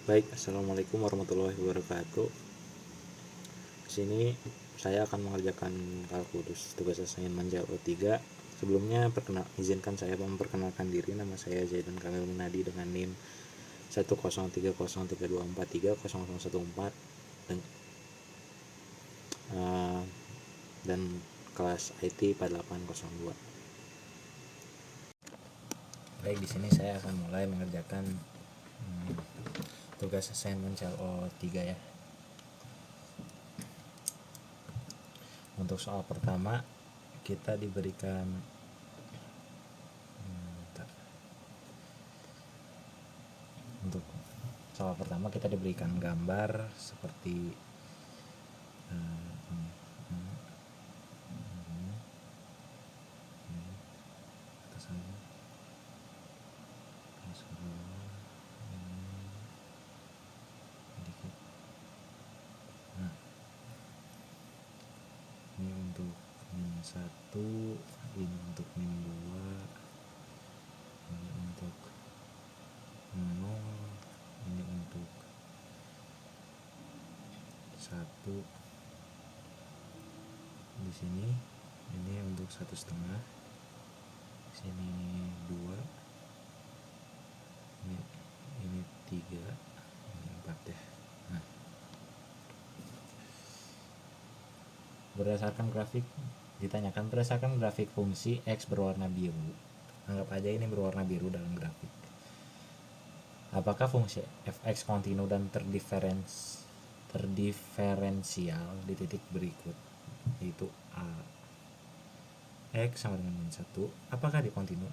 Baik, assalamualaikum warahmatullahi wabarakatuh. Di sini saya akan mengerjakan kalkulus tugas assignment Java 3. Sebelumnya izinkan saya memperkenalkan diri. Nama saya Zaidan Kamil Minadi dengan NIM 1030324300014 dan kelas IT 4802. Baik, di sini saya akan mulai mengerjakan tugas assignment Java 3 ya. Untuk soal pertama kita diberikan gambar seperti ini untuk min 1, ini untuk min 2, ini untuk 0, ini untuk 1 di sini, ini untuk 1,5, sini 2, ini 3, ini 4 ya. Nah, ditanyakan berdasarkan grafik fungsi X berwarna biru. Anggap aja ini berwarna biru dalam grafik. Apakah fungsi fx kontinu dan terdiferensial di titik berikut, yaitu A. X sama dengan min 1. Apakah dia kontinu?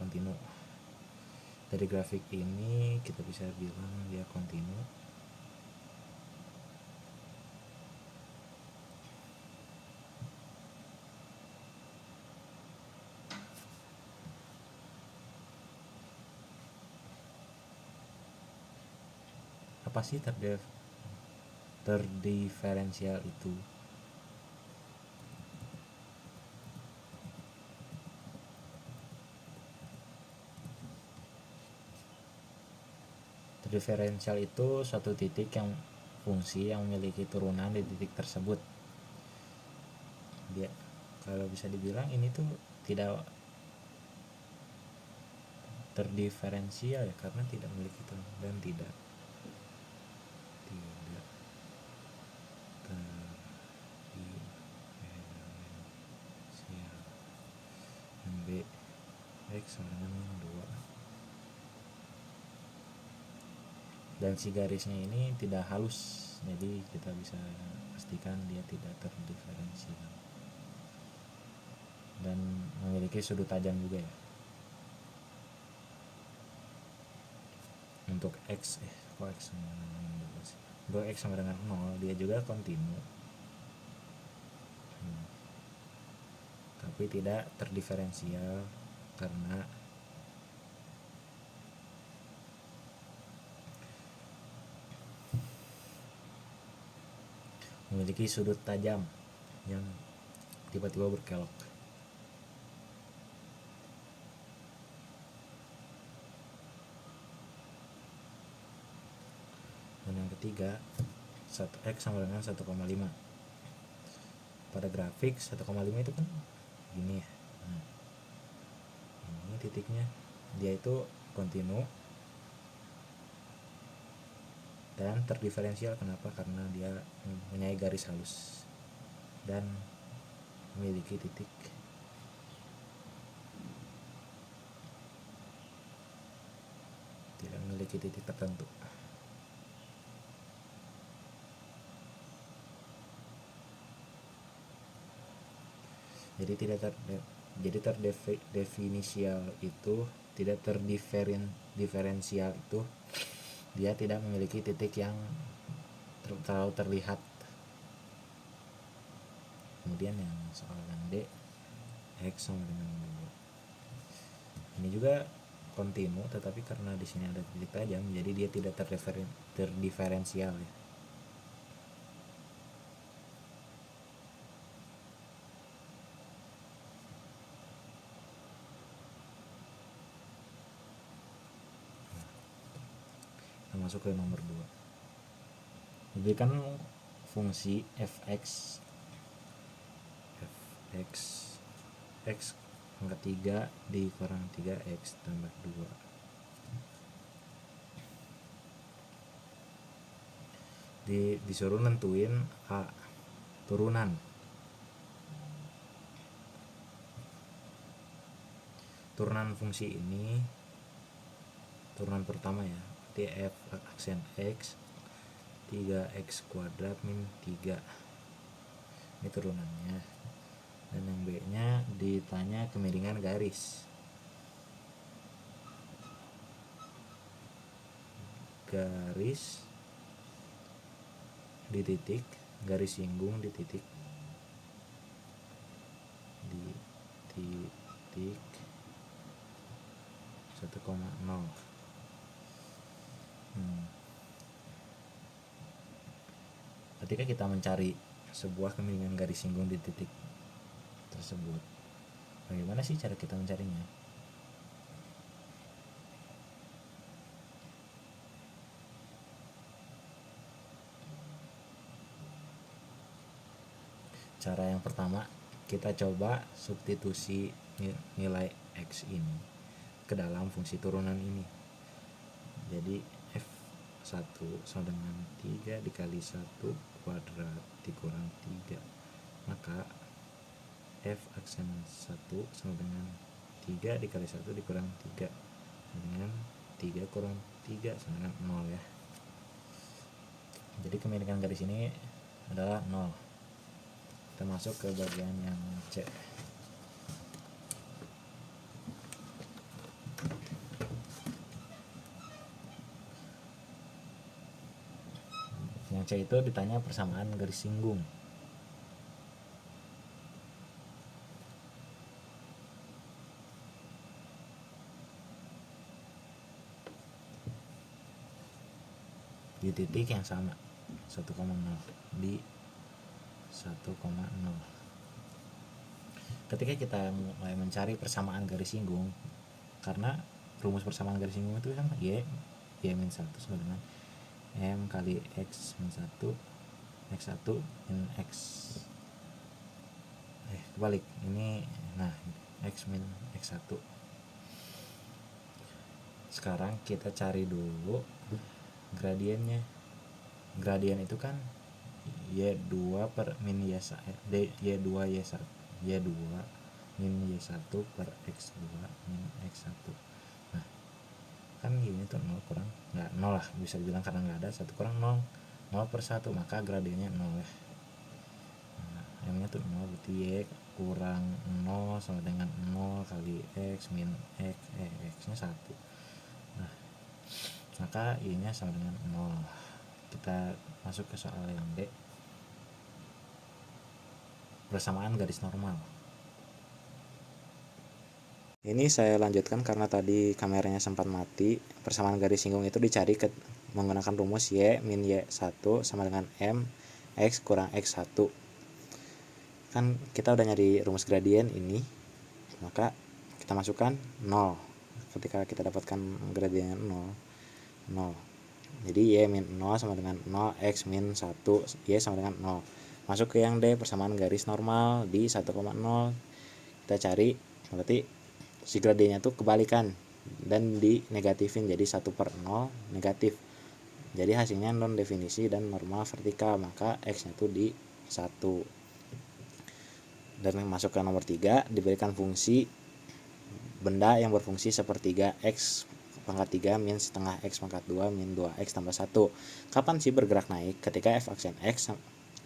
Kontinu. Dari grafik ini kita bisa bilang dia kontinu. Apa sih terdiferensial itu? Terdiferensial itu suatu titik yang fungsi yang memiliki turunan di titik tersebut. Dia kalau bisa dibilang ini tuh tidak terdiferensial ya, karena tidak memiliki turunan dan tidak terdiferensial. B X sama dengan 2, dan si garisnya ini tidak halus, jadi kita bisa pastikan dia tidak terdiferensial dan memiliki sudut tajam juga ya. Untuk X sama dengan 0, dia juga kontinu tapi tidak terdiferensial karena memiliki sudut tajam yang tiba-tiba berkelok. Dan yang ketiga, 1x sama dengan 1,5. Pada grafik 1,5 itu kan gini ya. Ini titiknya, dia itu kontinu dan terdiferensial. Kenapa? Karena dia mempunyai garis halus dan memiliki titik tertentu. Jadi terdefinisial itu tidak terdiferensial itu dia tidak memiliki titik yang terlalu terlihat. Kemudian yang soal yang D, X sama dengan 2. Ini juga kontinu, tetapi karena di sini ada titik tajam, jadi dia tidak terdiferensial ya. masuk ke nomor 2. Jadi kan fungsi fx x pangkat 3 dikurang 3x tambah 2. Disuruh nentuin A, turunan fungsi ini, turunan pertama ya, berarti f aksen x 3x kuadrat min 3, ini turunannya. Dan yang B nya ditanya kemiringan garis di titik, garis singgung di titik 1,0. Ketika kita mencari sebuah kemiringan garis singgung di titik tersebut, bagaimana sih cara kita mencarinya? Cara yang pertama, kita coba substitusi nilai x ini ke dalam fungsi turunan ini. Jadi f1 sama dengan 3 dikali 1 kuadrat dikurang 3, maka f aksen 1 sama dengan 3 dikali 1 dikurang 3 dengan 3 kurang 3 sama dengan 0 ya. Jadi kemiringan garis ini adalah 0. Kita masuk ke bagian yang C. Yang C itu ditanya persamaan garis singgung. Di titik yang sama 1,0, di 1,0. Ketika kita mulai mencari persamaan garis singgung, karena rumus persamaan garis singgung itu kan y min 1 sama dengan m kali x min 1 x1 min x kebalik ini, nah x min x1. Sekarang kita cari dulu gradiennya. Gradien itu kan y2 per min y1 y2 min y1 per x2 min x1. Nah kan ini tuh 0 kurang, nggak 0 lah bisa dibilang, karena nggak ada 1 kurang 0 per 1, maka gradiennya 0 ya. Nah, m nya tuh 0, berarti y kurang 0 sama dengan 0 kali x min x nya 1. Nah maka y nya sama dengan 0. Kita masuk ke soal yang D, persamaan garis normal. Ini saya lanjutkan karena tadi kameranya sempat mati. Persamaan garis singgung itu dicari menggunakan rumus y min y1 sama dengan m x kurang x1. Kan kita udah nyari rumus gradien ini, maka kita masukkan 0. Ketika kita dapatkan gradiennya 0. Jadi y min 0 sama dengan 0, x min 1, y sama dengan 0. Masuk ke yang D, persamaan garis normal di 1,0. Kita cari, berarti si gradiennya tuh kebalikan dan di negatifin, jadi 1/0 negatif. Jadi hasilnya non definisi dan normal vertikal, maka x nya tuh di 1. Dan masuk ke nomor 3, diberikan fungsi benda yang berfungsi sepertiga x pangkat 3 min setengah x pangkat 2 min 2x tambah 1. Kapan sih bergerak naik? Ketika f aksen x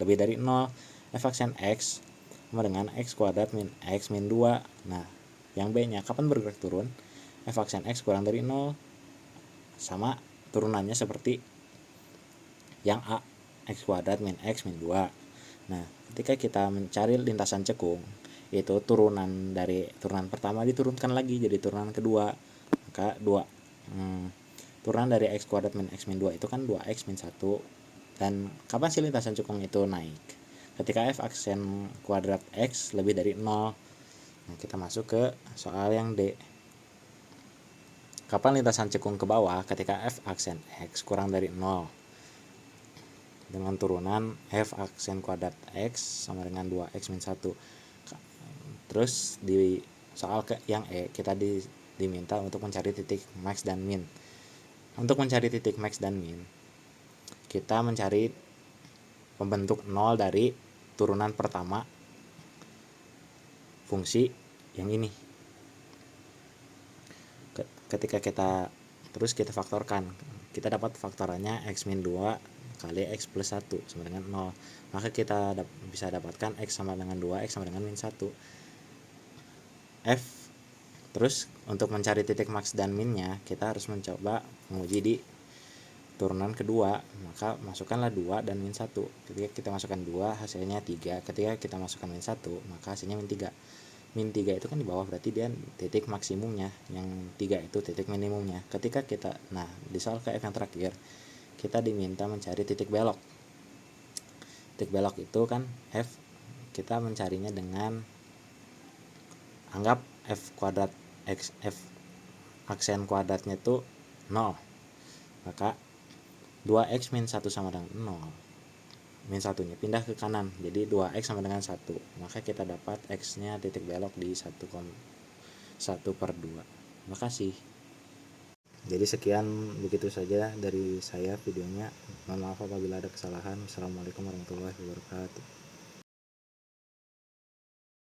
lebih dari 0. F aksen x sama dengan x kuadrat min x min 2. Nah yang B nya kapan bergerak turun? F aksen x kurang dari 0, sama turunannya seperti yang A, x kuadrat min x min 2. Nah ketika kita mencari lintasan cekung, itu turunan pertama diturunkan lagi jadi turunan kedua, maka turunan dari x kuadrat min x min 2 itu kan 2x min 1. Dan kapan sih lintasan cekung itu naik? Ketika f aksen kuadrat x lebih dari 0. Nah kita masuk ke soal yang D. Kapan lintasan cekung ke bawah? Ketika f aksen x kurang dari 0 dengan turunan f aksen kuadrat x sama dengan 2x min 1. Terus di soal yang kita diminta untuk mencari titik max dan min. Untuk mencari titik max dan min, kita mencari pembentuk 0 dari turunan pertama fungsi yang ini. Ketika kita faktorkan, kita dapat faktorannya x min 2 kali x plus 1 sama dengan 0. Maka kita bisa dapatkan x sama dengan 2, x sama dengan min 1. F. Terus untuk mencari titik max dan minnya, kita harus mencoba menguji di turunan kedua. Maka masukkanlah 2 dan min 1. Ketika kita masukkan 2, hasilnya 3. Ketika kita masukkan min 1, maka hasilnya min 3. Min 3 itu kan di bawah, berarti dia titik maksimumnya. Yang 3 itu titik minimumnya. Ketika kita, di soal KF yang terakhir, kita diminta mencari titik belok. Titik belok itu kan F, kita mencarinya dengan anggap f kuadrat x, f aksen kuadratnya itu 0. Maka 2x min 1 sama dengan 0. Min 1 nya pindah ke kanan, jadi 2x sama dengan 1. Maka kita dapat x nya titik belok di 1/2. Makasih. Jadi sekian, begitu saja dari saya videonya. Mohon maaf apabila ada kesalahan. Assalamualaikum warahmatullahi wabarakatuh.